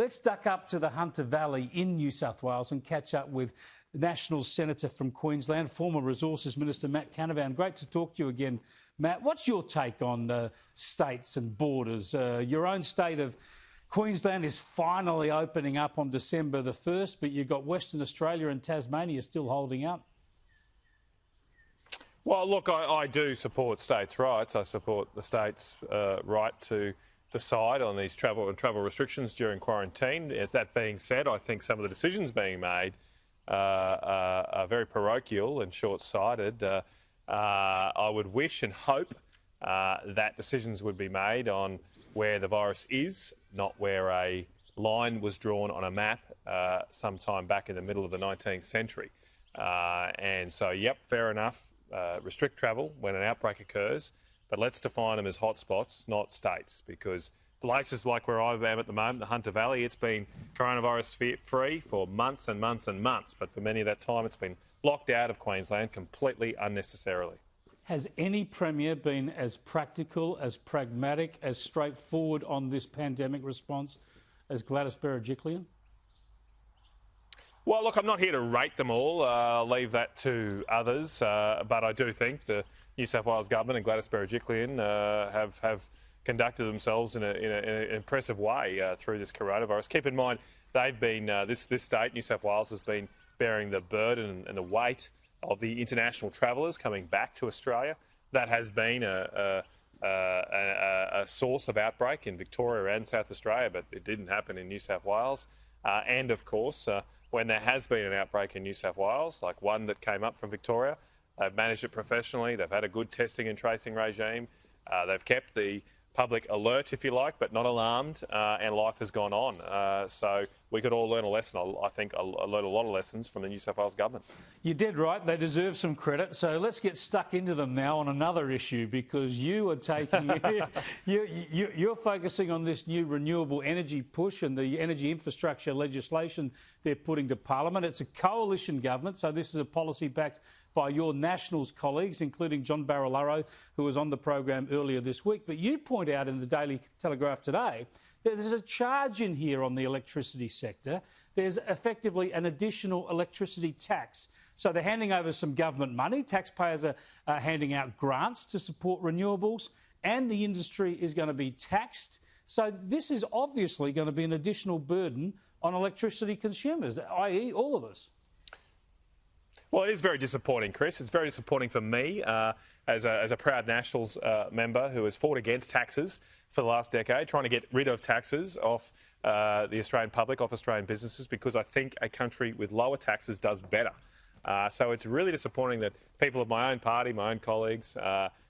Let's duck up to the Hunter Valley in New South Wales and catch up with National Senator from Queensland, former Resources Minister Matt Canavan. Great to talk to you again, Matt. What's your take on states and borders? Your own state of Queensland is finally opening up on December the 1st, but you've got Western Australia and Tasmania still holding out. Well, look, I do support states' rights. I support the state's right to decide on these travel restrictions during quarantine. As that being said, I think some of the decisions being made are very parochial and short-sighted. I would wish and hope that decisions would be made on where the virus is, not where a line was drawn on a map sometime back in the middle of the 19th century. And so, yep, fair enough. Restrict travel when an outbreak occurs, but let's define them as hotspots, not states, because places like where I am at the moment, the Hunter Valley, it's been coronavirus free for months and months and months, but for many of that time it's been locked out of Queensland completely unnecessarily. Has any Premier been as practical, as pragmatic, as straightforward on this pandemic response as Gladys Berejiklian? Well, look, I'm not here to rate them all. I'll leave that to others. But I do think the New South Wales government and Gladys Berejiklian have conducted themselves in an impressive way through this coronavirus. Keep in mind, they've been this state, New South Wales, has been bearing the burden and the weight of the international travellers coming back to Australia. That has been a source of outbreak in Victoria and South Australia, but it didn't happen in New South Wales. And of course, when there has been an outbreak in New South Wales, like one that came up from Victoria, they've managed it professionally. They've had a good testing and tracing regime. They've kept the public alert, if you like, but not alarmed, and life has gone on. So we could all learn a lesson. I think I learned a lot of lessons from the New South Wales government. You did right. They deserve some credit. So let's get stuck into them now on another issue, because you are taking you're focusing on this new renewable energy push and the energy infrastructure legislation they're putting to Parliament. It's a coalition government, so this is a policy backed by your Nationals colleagues, including John Barilaro, who was on the program earlier this week. But you point out in the Daily Telegraph today that there's a charge in here on the electricity sector. There's effectively an additional electricity tax. So they're handing over some government money. Taxpayers are handing out grants to support renewables, and the industry is going to be taxed. So this is obviously going to be an additional burden on electricity consumers, i.e. all of us. Well, it is very disappointing, Chris. It's very disappointing for me as a proud Nationals member who has fought against taxes for the last decade, trying to get rid of taxes off the Australian public, off Australian businesses, because I think a country with lower taxes does better. So it's really disappointing that people of my own party, my own colleagues,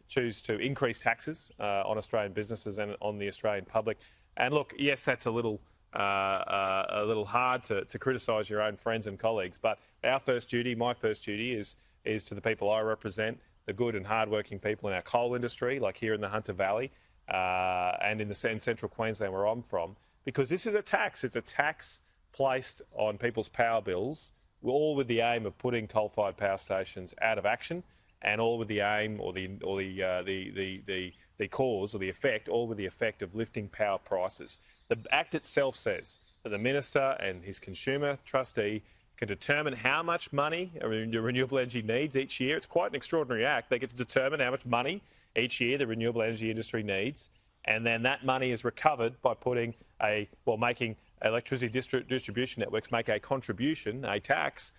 choose to increase taxes on Australian businesses and on the Australian public. And look, yes, that's a little hard to criticise your own friends and colleagues, but our first duty, my first duty, is to the people I represent, the good and hard-working people in our coal industry, like here in the Hunter Valley and in central Queensland where I'm from, because this is a tax. It's a tax placed on people's power bills, all with the aim of putting coal-fired power stations out of action, and all with the aim or the cause or the effect, all with the effect of lifting power prices. The Act itself says that the Minister and his consumer trustee can determine how much money renewable energy needs each year. It's quite an extraordinary act. They get to determine how much money each year the renewable energy industry needs, and then that money is recovered by making electricity distribution networks make a contribution, a tax,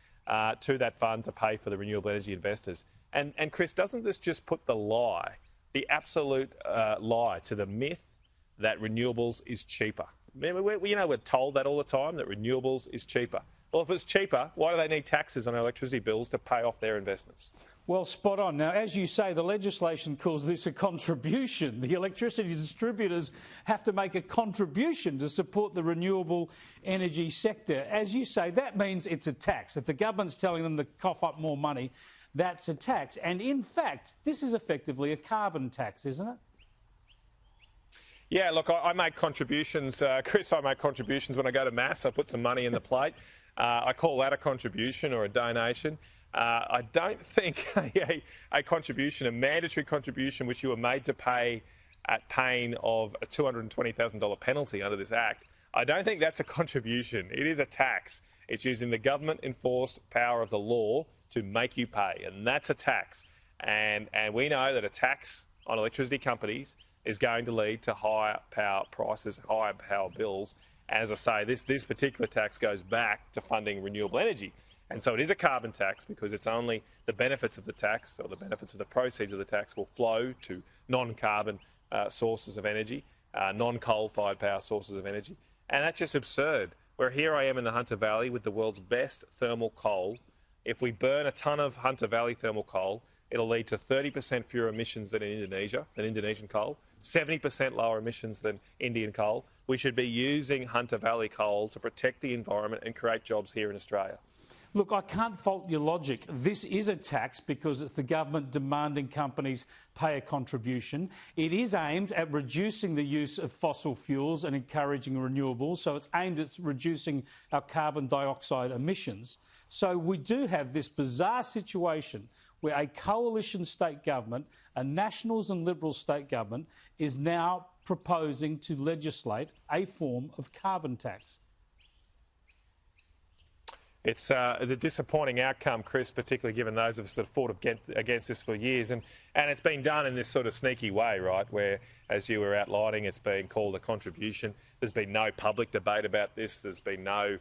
to that fund to pay for the renewable energy investors. And Chris, doesn't this just put the absolute lie to the myth that renewables is cheaper? We're told that all the time, that renewables is cheaper. Well, if it's cheaper, why do they need taxes on our electricity bills to pay off their investments? Well, spot on. Now, as you say, the legislation calls this a contribution. The electricity distributors have to make a contribution to support the renewable energy sector. As you say, that means it's a tax. If the government's telling them to cough up more money, that's a tax. And in fact, this is effectively a carbon tax, isn't it? Yeah, look, I make contributions. Chris, I make contributions when I go to Mass. I put some money in the plate. I call that a contribution or a donation. I don't think a contribution, a mandatory contribution, which you were made to pay at pain of a $220,000 penalty under this Act, I don't think that's a contribution. It is a tax. It's using the government-enforced power of the law to make you pay, and that's a tax. And we know that a tax on electricity companies is going to lead to higher power prices, higher power bills. And as I say, this particular tax goes back to funding renewable energy. And so it is a carbon tax because it's only the benefits of the tax or the benefits of the proceeds of the tax will flow to non-carbon sources of energy, non-coal-fired power sources of energy. And that's just absurd. Where here I am in the Hunter Valley with the world's best thermal coal. If we burn a tonne of Hunter Valley thermal coal, it'll lead to 30% fewer emissions than in Indonesia, than Indonesian coal, 70% lower emissions than Indian coal. We should be using Hunter Valley coal to protect the environment and create jobs here in Australia. Look, I can't fault your logic. This is a tax because it's the government demanding companies pay a contribution. It is aimed at reducing the use of fossil fuels and encouraging renewables, so it's aimed at reducing our carbon dioxide emissions. So we do have this bizarre situation where a coalition state government, a Nationals and Liberal state government, is now proposing to legislate a form of carbon tax. It's the disappointing outcome, Chris, particularly given those of us that have fought against this for years. And it's been done in this sort of sneaky way, right, where, as you were outlining, it's been called a contribution. There's been no public debate about this. There's been no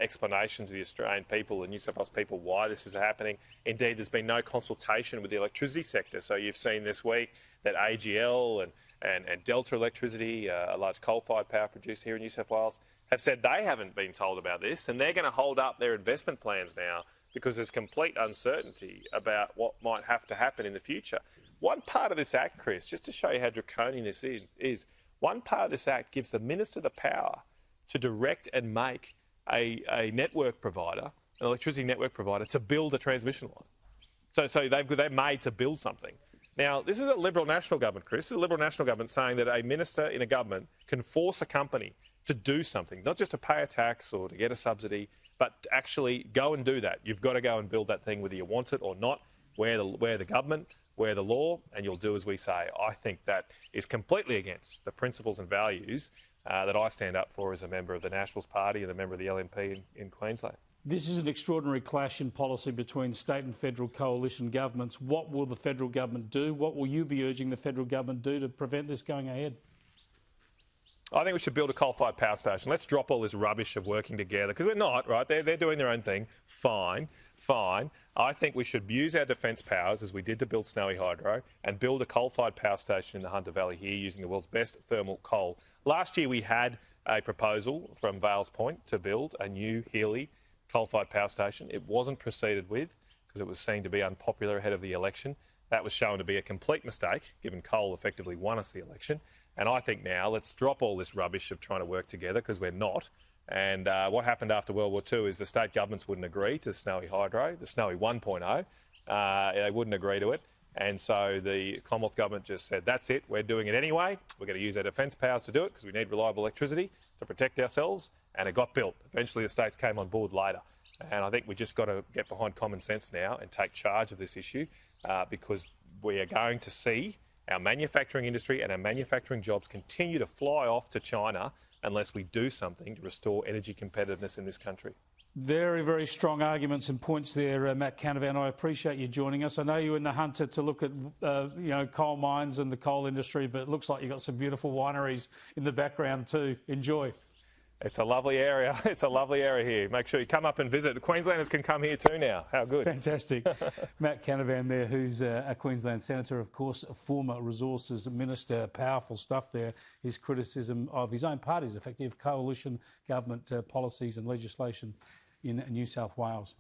explanation to the Australian people, the New South Wales people, why this is happening. Indeed, there's been no consultation with the electricity sector. So you've seen this week that AGL and Delta Electricity, a large coal-fired power producer here in New South Wales, have said they haven't been told about this, and they're going to hold up their investment plans now because there's complete uncertainty about what might have to happen in the future. One part of this Act, Chris, just to show you how draconian this is one part of this Act gives the Minister the power to direct and make a network provider, an electricity network provider, to build a transmission line. So they're made to build something. Now, this is a Liberal National government, Chris. This is a Liberal National government saying that a minister in a government can force a company to do something, not just to pay a tax or to get a subsidy, but to actually go and do that. You've got to go and build that thing whether you want it or not. We're the government, we're the law, and you'll do as we say. I think that is completely against the principles and values that I stand up for as a member of the Nationals Party and a member of the LNP in Queensland. This is an extraordinary clash in policy between state and federal coalition governments. What will the federal government do? What will you be urging the federal government do to prevent this going ahead? I think we should build a coal-fired power station. Let's drop all this rubbish of working together, because we're not, right? They're doing their own thing. Fine. I think we should use our defence powers, as we did to build Snowy Hydro, and build a coal-fired power station in the Hunter Valley here using the world's best thermal coal. Last year we had a proposal from Vales Point to build a new Healy coal-fired power station. It wasn't proceeded with because it was seen to be unpopular ahead of the election. That was shown to be a complete mistake, given coal effectively won us the election. And I think now let's drop all this rubbish of trying to work together, because we're not. And what happened after World War II is the state governments wouldn't agree to Snowy Hydro, the Snowy 1.0. They wouldn't agree to it. And so the Commonwealth government just said, that's it, we're doing it anyway. We're going to use our defence powers to do it because we need reliable electricity to protect ourselves. And it got built. Eventually the states came on board later. And I think we just got to get behind common sense now and take charge of this issue, because we are going to see our manufacturing industry and our manufacturing jobs continue to fly off to China unless we do something to restore energy competitiveness in this country. Very, very strong arguments and points there, Matt Canavan. I appreciate you joining us. I know you're in the Hunter to look at coal mines and the coal industry, but it looks like you've got some beautiful wineries in the background too. Enjoy. It's a lovely area. It's a lovely area here. Make sure you come up and visit. Queenslanders can come here too now. How good. Fantastic. Matt Canavan there, who's a Queensland Senator, of course, a former Resources Minister. Powerful stuff there. His criticism of his own party's effective coalition government policies and legislation in New South Wales.